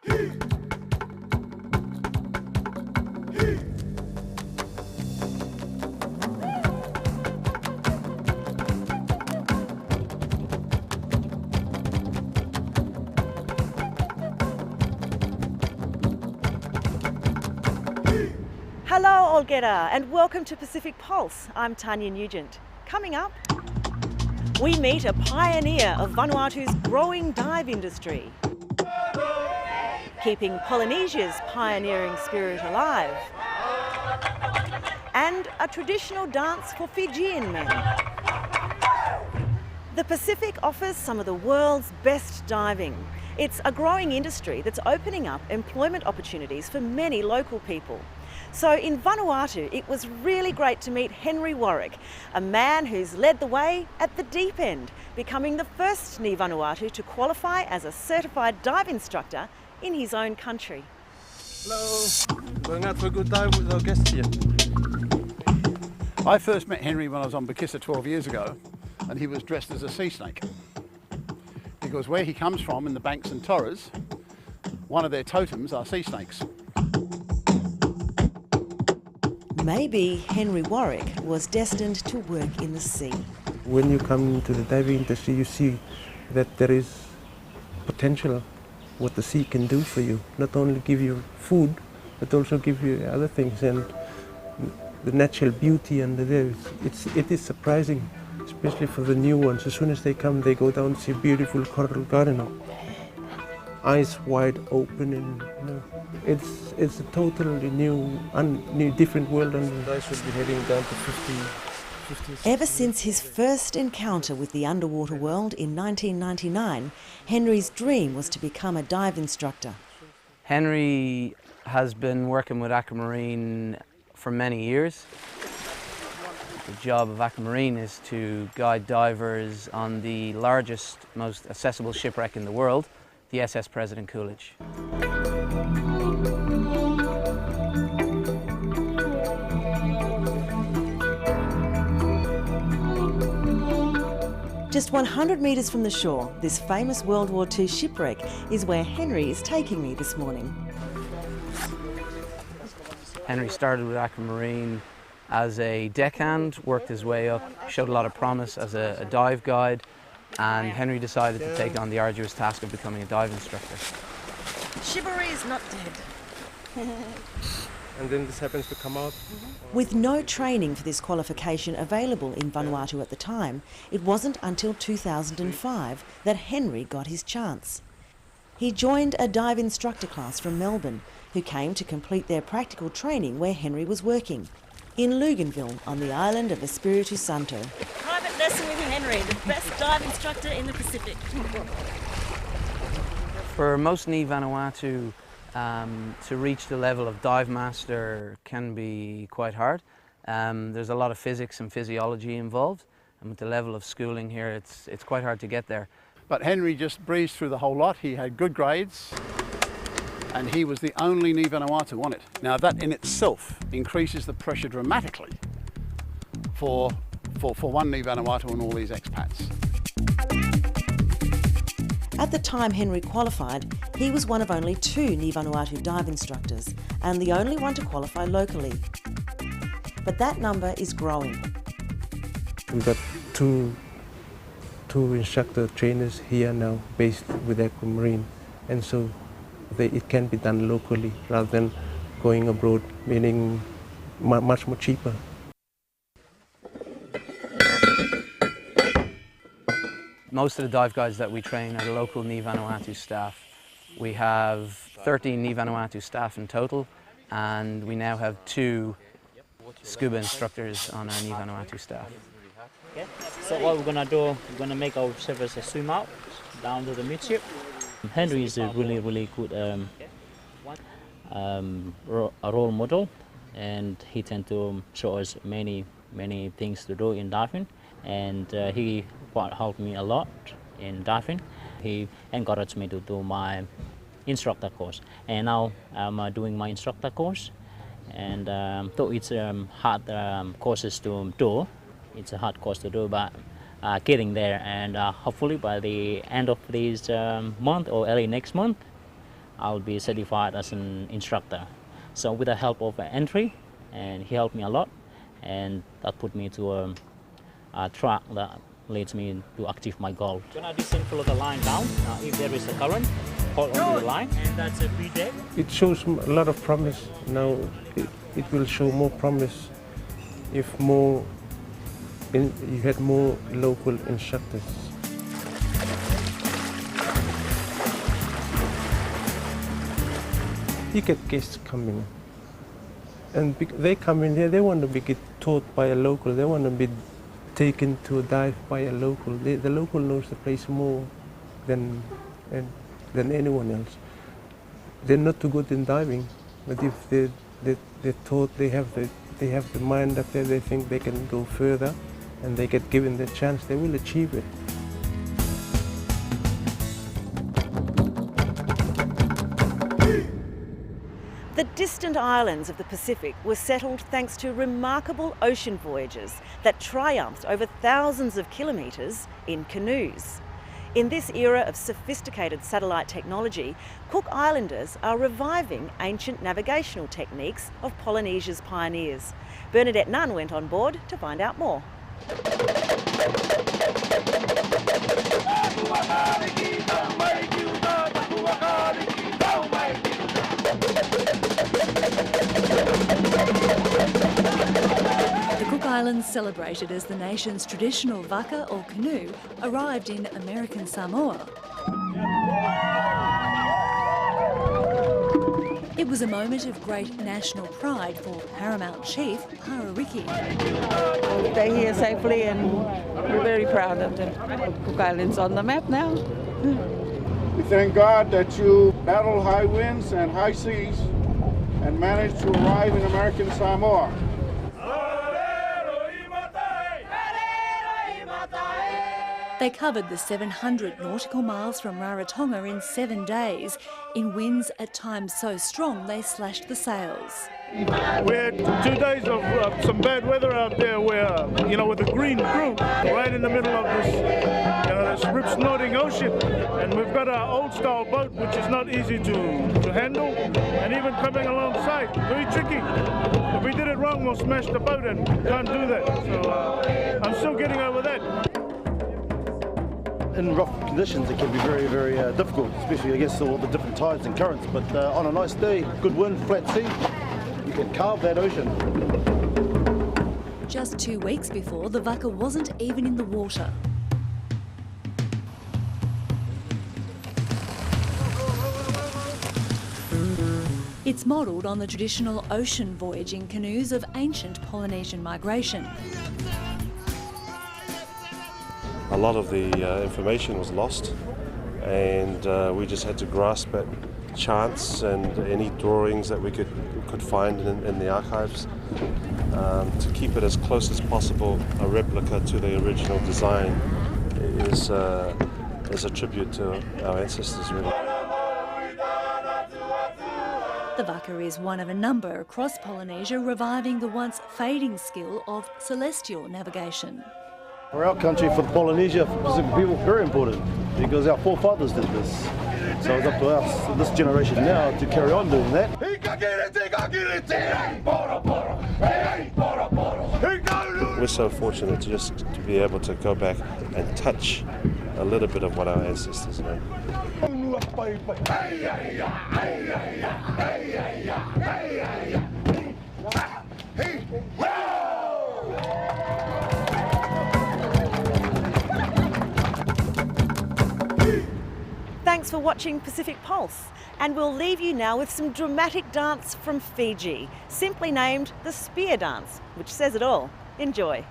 Hello Olgeta and welcome to Pacific Pulse. I'm Tania Nugent. Coming up, we meet a pioneer of Vanuatu's growing dive industry, keeping Polynesia's pioneering spirit alive, and a traditional dance for Fijian men. The Pacific offers some of the world's best diving. It's a growing industry that's opening up employment opportunities for many local people. So in Vanuatu, it was really great to meet Henry Worek, a man who's led the way at the deep end, becoming the first ni-Vanuatu to qualify as a certified dive instructor in his own country. Hello, going out for a good dive with our guest here. I first met Henry when I was on Bakissa 12 years ago, and he was dressed as a sea snake. Because where he comes from, in the Banks and Torres, one of their totems are sea snakes. Maybe Henry Worek was destined to work in the sea. When you come into the diving industry, you see that there is potential, what the sea can do for you. Not only give you food, but also give you other things, and the natural beauty under there. It is surprising, especially for the new ones. As soon as they come, they go down to see a beautiful coral garden, eyes wide open, and it's a totally new, different world, and I should be heading down to 50. Ever since his first encounter with the underwater world in 1999, Henry's dream was to become a dive instructor. Henry has been working with Aquamarine for many years. The job of Aquamarine is to guide divers on the largest, most accessible shipwreck in the world, the SS President Coolidge. Just 100 metres from the shore, this famous World War II shipwreck is where Henry is taking me this morning. Henry started with Aquamarine as a deckhand, worked his way up, showed a lot of promise as a dive guide, and Henry decided to take on the arduous task of becoming a dive instructor. Chivalry is not dead. And then this happens to come out. With no training for this qualification available in Vanuatu at the time, it wasn't until 2005 that Henry got his chance. He joined a dive instructor class from Melbourne, who came to complete their practical training where Henry was working, in Luganville on the island of Espiritu Santo. Private lesson with Henry, the best dive instructor in the Pacific. For most ni-Vanuatu, to reach the level of dive master can be quite hard. There's a lot of physics and physiology involved, and with the level of schooling here, it's quite hard to get there. But Henry just breezed through the whole lot. He had good grades, and he was the only ni-Vanuatu on it. Now that in itself increases the pressure dramatically for one ni-Vanuatu and all these expats. At the time Henry qualified, he was one of only 2 ni-Vanuatu dive instructors and the only one to qualify locally. But that number is growing. We've got two instructor trainers here now based with Aquamarine, and so it can be done locally rather than going abroad, meaning much more cheaper. Most of the dive guides that we train are local ni-Vanuatu staff. We have 13 ni-Vanuatu staff in total, and we now have 2 scuba instructors on our ni-Vanuatu staff. Okay. So what we're gonna do, we're gonna make ourselves swim out down to the midship. Henry is a really good a role model, and he tends to show us many things to do in diving, and he helped me a lot in diving. He encouraged me to do my instructor course, and now I'm doing my instructor course, and though it's hard courses to do, it's a hard course to do, but getting there, and hopefully by the end of this month or early next month, I'll be certified as an instructor. So with the help of Henry, and he helped me a lot, and that put me to a track that leads me to achieve my goal. When I descend, follow the line down. If there is a current, hold on to the line, and that's a free day. It shows a lot of promise. Now it will show more promise if you had more local instructors. You get guests coming, and they come in here, they want to be taught by a local, they want to be taken to a dive by a local. The local knows the place more than anyone else. They're not too good in diving, but if they're taught, they have the mind up there, they think they can go further, and they get given the chance, they will achieve it. The distant islands of the Pacific were settled thanks to remarkable ocean voyages that triumphed over thousands of kilometres in canoes. In this era of sophisticated satellite technology, Cook Islanders are reviving ancient navigational techniques of Polynesia's pioneers. Bernadette Nunn went on board to find out more. The Cook Islands, celebrated as the nation's traditional vaka or canoe, arrived in American Samoa. It was a moment of great national pride for Paramount Chief Parariki. They're here safely and we're very proud of them. Cook Islands on the map now. We thank God that you battled high winds and high seas and managed to arrive in American Samoa. They covered the 700 nautical miles from Rarotonga in 7 days, in winds at times so strong they slashed the sails. We had 2 days of some bad weather out there where, with the green crew, right in the middle of this rip-snorting ocean. And we've got our old-style boat, which is not easy to handle, and even coming alongside, very tricky. If we did it wrong, we'll smash the boat, and can't do that. So I'm still getting over that. In rough conditions, it can be very, very difficult, especially against all the different tides and currents. But on a nice day, good wind, flat sea, you can carve that ocean. Just 2 weeks before, the vaka wasn't even in the water. It's modelled on the traditional ocean voyaging canoes of ancient Polynesian migration. A lot of the information was lost, and we just had to grasp at chance and any drawings that we could find in the archives to keep it as close as possible a replica to the original design is a tribute to our ancestors, really. The vaka is one of a number across Polynesia reviving the once fading skill of celestial navigation. For our country, for the Polynesia, for Pacific people, very important, because our forefathers did this. So it's up to us, this generation now, to carry on doing that. We're so fortunate to be able to go back and touch a little bit of what our ancestors know. Thanks for watching Pacific Pulse, and we'll leave you now with some dramatic dance from Fiji, simply named the Spear Dance, which says it all. Enjoy.